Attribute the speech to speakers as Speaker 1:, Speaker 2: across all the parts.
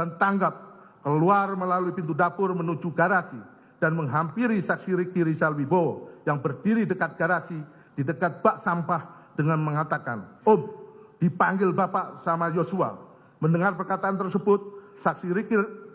Speaker 1: dan tanggap keluar melalui pintu dapur menuju garasi dan menghampiri saksi Ricky Rizal Wibowo yang berdiri dekat garasi di dekat bak sampah dengan mengatakan, "Om, dipanggil Bapak sama Yosua." Mendengar perkataan tersebut, saksi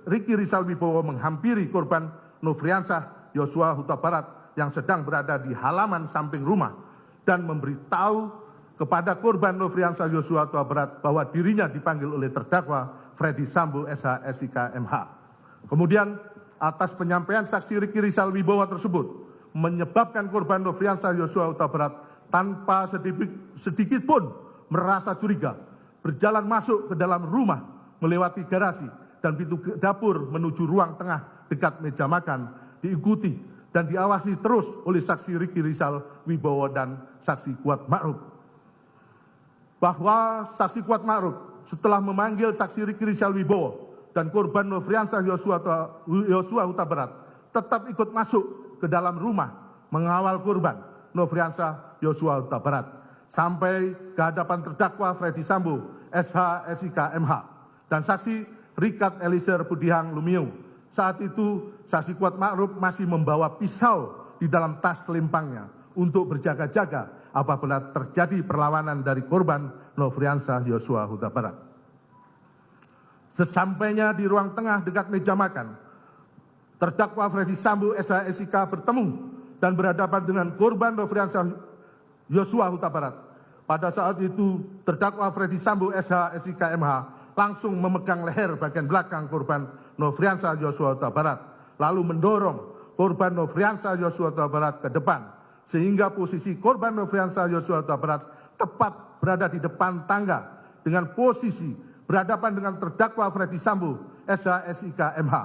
Speaker 1: Ricky Rizal Wibowo menghampiri korban Nofriansah Yosua Huta Barat yang sedang berada di halaman samping rumah dan memberitahu kepada korban Nofriansah Yosua Huta Barat bahwa dirinya dipanggil oleh terdakwa Freddy Sambo SH SIK MH. Kemudian atas penyampaian saksi Ricky Rizal Wibowo tersebut menyebabkan korban Nofriansah Yosua Huta Barat tanpa sedikit pun merasa curiga berjalan masuk ke dalam rumah melewati garasi dan pintu dapur menuju ruang tengah dekat meja makan, diikuti dan diawasi terus oleh saksi Ricky Rizal Wibowo dan saksi Kuat Ma'ruf. Bahwa saksi Kuat Ma'ruf setelah memanggil saksi Ricky Rizal Wibowo dan korban Nofriansah Yosua Huta Barat tetap ikut masuk ke dalam rumah mengawal korban Nofriansah Yosua Huta Barat sampai ke hadapan terdakwa Freddy Sambo SH SIK MH dan saksi Richard Eliezer Budihang Lumiu. Saat itu saksi Kuat Ma'ruf masih membawa pisau di dalam tas selempangnya untuk berjaga-jaga apabila terjadi perlawanan dari korban Nofriansah Yosua Huta Barat. Sesampainya di ruang tengah dekat meja makan, terdakwa Freddy Sambo SH SIK bertemu dan berhadapan dengan korban Nofriansah Yosua Huta Barat. Pada saat itu, terdakwa Freddy Sambo SH SIK MH langsung memegang leher bagian belakang korban Nofriansah Yosua Huta Barat, lalu mendorong korban Nofriansah Yosua Huta Barat ke depan, sehingga posisi korban Nofriansah Yosua Huta Barat tepat berada di depan tangga dengan posisi berhadapan dengan terdakwa Freddy Sambo SH SIK MH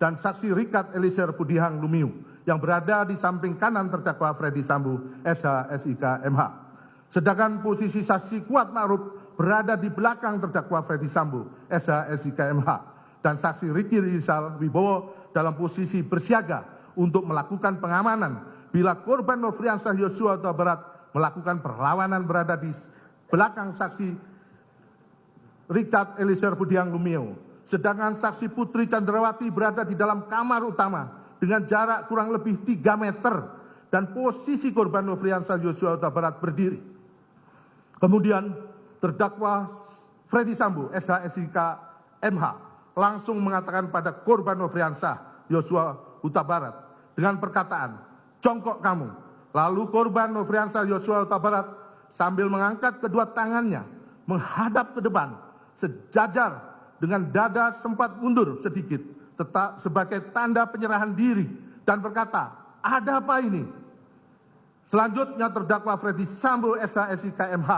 Speaker 1: dan saksi Richard Eliezer Budihang Lumiu yang berada di samping kanan terdakwa Freddy Sambo SH SIK MH. Sedangkan posisi saksi Kuat Ma'ruf berada di belakang terdakwa Freddy Sambo SH SIK MH dan saksi Ricky Rizal Wibowo dalam posisi bersiaga untuk melakukan pengamanan bila korban Nofriansah Yosua Huta Barat melakukan perlawanan berada di belakang saksi Richard Eliezer Budihang Lumiu. Sedangkan saksi Putri Chandrawati berada di dalam kamar utama dengan jarak kurang lebih 3 meter dan posisi korban Nofriansah Yosua Huta Barat berdiri. Kemudian terdakwa Freddy Sambo SH SIK MH langsung mengatakan pada korban Nofriansah Yosua Huta Barat dengan perkataan, "Jongkok kamu." Lalu korban Nofriansah Yosua Huta Barat sambil mengangkat kedua tangannya menghadap ke depan sejajar dengan dada sempat mundur sedikit tetap sebagai tanda penyerahan diri dan berkata, "Ada apa ini?" Selanjutnya terdakwa Freddy Sambo SH SIK MH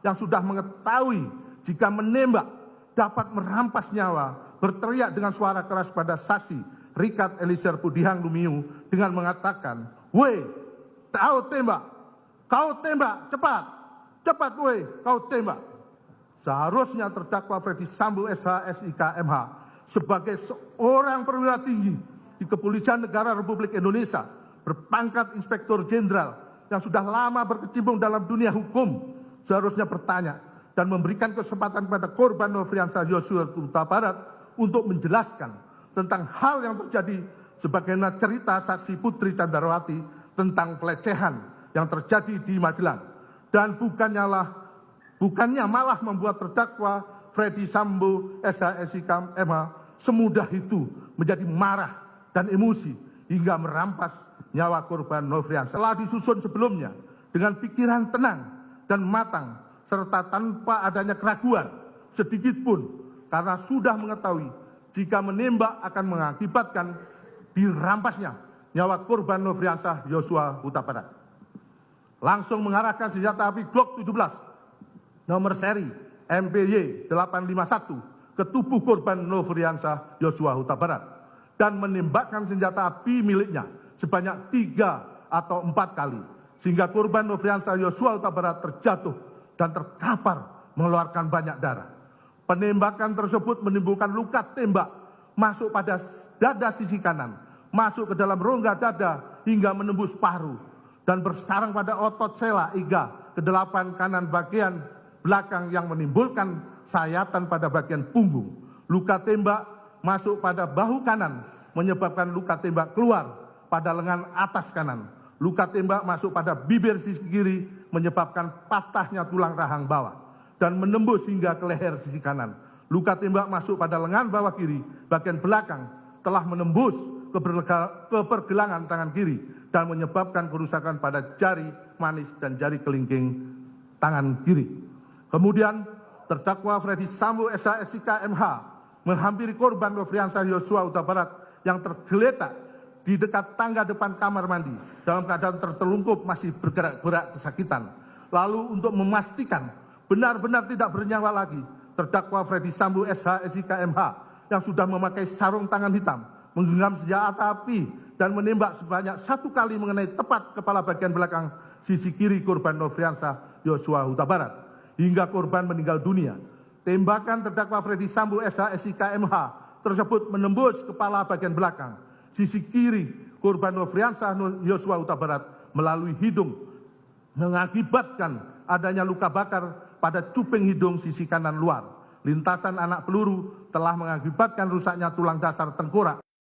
Speaker 1: yang sudah mengetahui jika menembak dapat merampas nyawa berteriak dengan suara keras pada saksi Richard Eliezer Budihang Lumiu dengan mengatakan, "Woi, kau tembak, cepat, cepat woi, kau tembak." Seharusnya terdakwa Freddy Sambo SH SIK MH sebagai seorang perwira tinggi di Kepolisian Negara Republik Indonesia berpangkat Inspektur Jenderal yang sudah lama berkecimpung dalam dunia hukum seharusnya bertanya dan memberikan kesempatan pada korban Nofriansah Yosua Huta Barat untuk menjelaskan tentang hal yang terjadi sebagaimana cerita saksi Putri Chandrawati tentang pelecehan yang terjadi di Magelang dan bukannya malah membuat terdakwa Freddy Sambo SH SIK MH semudah itu menjadi marah dan emosi hingga merampas nyawa korban Nofriansah. Telah disusun sebelumnya dengan pikiran tenang dan matang serta tanpa adanya keraguan sedikit pun karena sudah mengetahui jika menembak akan mengakibatkan dirampasnya nyawa korban Nofriansah Yosua Huta Barat. Langsung mengarahkan senjata api Glock 17 nomor seri MPY 851 ke tubuh korban Nofriansah Yosua Huta Barat dan menembakkan senjata api miliknya sebanyak 3 atau 4 kali sehingga korban Nofriansah Yosua Huta Barat terjatuh dan terkapar mengeluarkan banyak darah. Penembakan tersebut menimbulkan luka tembak masuk pada dada sisi kanan, masuk ke dalam rongga dada hingga menembus paru dan bersarang pada otot sela iga ke-8 kanan bagian belakang yang menimbulkan sayatan pada bagian punggung. Luka tembak masuk pada bahu kanan, menyebabkan luka tembak keluar pada lengan atas kanan. Luka tembak masuk pada bibir sisi kiri, menyebabkan patahnya tulang rahang bawah dan menembus hingga ke leher sisi kanan. Luka tembak masuk pada lengan bawah kiri, bagian belakang, telah menembus ke pergelangan tangan kiri dan menyebabkan kerusakan pada jari manis dan jari kelingking tangan kiri. Kemudian terdakwa Ferdi Sambo SH SIK MH menghampiri korban Nofriansah Yosua Huta Barat yang tergeletak di dekat tangga depan kamar mandi dalam keadaan tertelungkup masih bergerak-gerak kesakitan. Lalu untuk memastikan benar-benar tidak bernyawa lagi, terdakwa Ferdi Sambo SH SIK MH yang sudah memakai sarung tangan hitam, menggenggam senjata api dan menembak sebanyak 1 kali mengenai tepat kepala bagian belakang sisi kiri korban Nofriansah Yosua Huta Barat hingga korban meninggal dunia. Tembakan terdakwa Ferdi Sambo SH SIK MH tersebut menembus kepala bagian belakang sisi kiri korban Nofriansah Yosua Huta Barat melalui hidung, mengakibatkan adanya luka bakar pada cuping hidung sisi kanan luar. Lintasan anak peluru telah mengakibatkan rusaknya tulang dasar tengkorak.